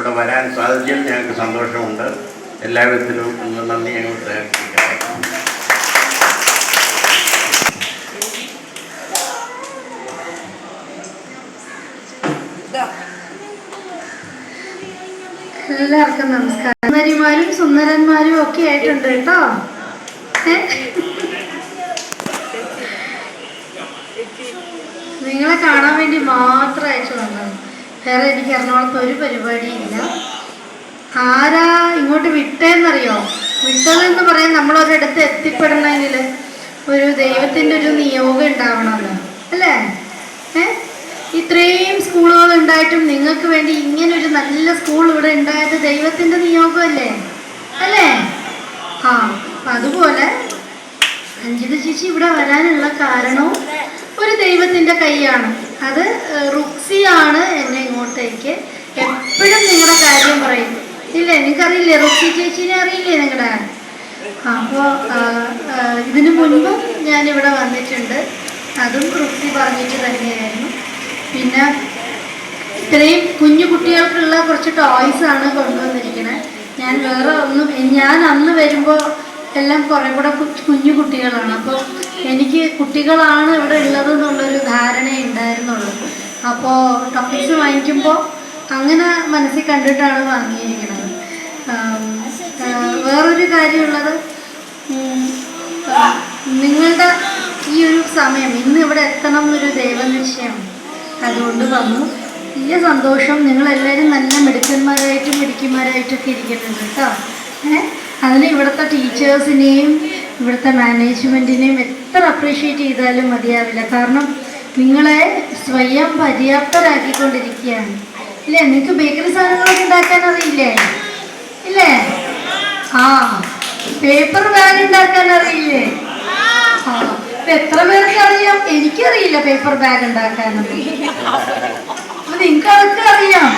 ഇവിടെ വരാൻ സാധിച്ചതിൽ ഞങ്ങൾക്ക് സന്തോഷമുണ്ട്. എല്ലാവിധത്തിലും നന്ദി ഞങ്ങൾ പ്രകടിപ്പിക്കട്ടെ. എല്ലാവർക്കും നമസ്കാരം. സുന്ദരിമാരും സുന്ദരന്മാരും ഒക്കെ ആയിട്ടുണ്ട് കേട്ടോ. നിങ്ങളെ കാണാൻ വേണ്ടി മാത്രമായിട്ട് വന്നത്. വേറെ എനിക്ക് എറണാകുളത്ത് ഒരു പരിപാടിയില്ല. ആരാ ഇങ്ങോട്ട് വിട്ടേന്നറിയോ? വിട്ടതെന്ന് പറയാൻ നമ്മളൊരിടത്ത് എത്തിപ്പെടണമെങ്കിൽ ഒരു ദൈവത്തിൻ്റെ ഒരു നിയോഗം ഉണ്ടാവണമല്ലോ, അല്ലേ? ഇത്രയും സ്കൂളുകൾ ഉണ്ടായിട്ടും നിങ്ങൾക്ക് വേണ്ടി ഇങ്ങനൊരു നല്ല സ്കൂൾ ഇവിടെ ഉണ്ടായത് ദൈവത്തിൻ്റെ നിയോഗമല്ലേ, അല്ലേ? അപ്പം അതുപോലെ അഞ്ജിത ചേച്ചി ഇവിടെ വരാനുള്ള കാരണവും ഒരു ദൈവത്തിൻ്റെ കൈയാണ്. അത് റുക്സിയാണ് എന്നെ ഇങ്ങോട്ടേക്ക് എപ്പോഴും നിങ്ങളുടെ കാര്യം പറയും. ഇല്ലേ, നിങ്ങൾക്കറിയില്ലേ? റുക്സി ചേച്ചീനെ അറിയില്ലേ നിങ്ങളുടെ? അപ്പോൾ ഇതിനു മുൻപും ഞാനിവിടെ വന്നിട്ടുണ്ട്. അതും റുക്സി പറഞ്ഞിട്ട് തന്നെയായിരുന്നു. പിന്നെ ഇത്രയും കുഞ്ഞു കുട്ടികൾക്കുള്ള കുറച്ച് ടോയ്സാണ് കൊണ്ടുവന്നിരിക്കുന്നത്. ഞാൻ വേറെ ഒന്നും, ഞാൻ അന്ന് വരുമ്പോൾ എല്ലാം കുറേ കൂടെ കുഞ്ഞു കുട്ടികളാണ്. അപ്പോൾ എനിക്ക് കുട്ടികളാണ് ഇവിടെ ഉള്ളത് എന്നുള്ളൊരു ധാരണയേ ഉണ്ടായിരുന്നുള്ളൂ. അപ്പോൾ ടോയ്സ് വാങ്ങിക്കുമ്പോൾ അങ്ങനെ മനസ്സിൽ കണ്ടിട്ടാണ് വാങ്ങിയിരിക്കുന്നത്. വേറൊരു കാര്യമുള്ളത്, നിങ്ങളുടെ ഈ ഒരു സമയം ഇന്ന് ഇവിടെ എത്തണം എന്നൊരു ദൈവനിശ്ചയം, അതുകൊണ്ട് വന്നു. വലിയ സന്തോഷം. നിങ്ങളെല്ലാവരും നല്ല മിടുക്കന്മാരായിട്ടും മിടുക്കിമാരായിട്ടൊക്കെ ഇരിക്കുന്നുണ്ട് കേട്ടോ. അതിന് ഇവിടുത്തെ ടീച്ചേഴ്സിനെയും ഇവിടുത്തെ മാനേജ്മെൻറ്റിനെയും എത്ര അപ്രീഷിയേറ്റ് ചെയ്താലും മതിയാവില്ല. കാരണം നിങ്ങളെ സ്വയം പര്യാപ്തരാക്കിക്കൊണ്ടിരിക്കുകയാണ്, ഇല്ലേ? നിങ്ങൾക്ക് ബേക്കറി സാധനങ്ങളൊക്കെ ഉണ്ടാക്കാൻ അറിയില്ലേ? ഇല്ലേ? പേപ്പർ ബാഗ് ഉണ്ടാക്കാൻ അറിയില്ലേ? എത്ര പേർക്ക് അറിയാം? എനിക്കറിയില്ല പേപ്പർ ബാഗ് ഉണ്ടാക്കാനൊന്നും. അപ്പൊ നിങ്ങൾക്ക് അതൊക്കെ അറിയാം.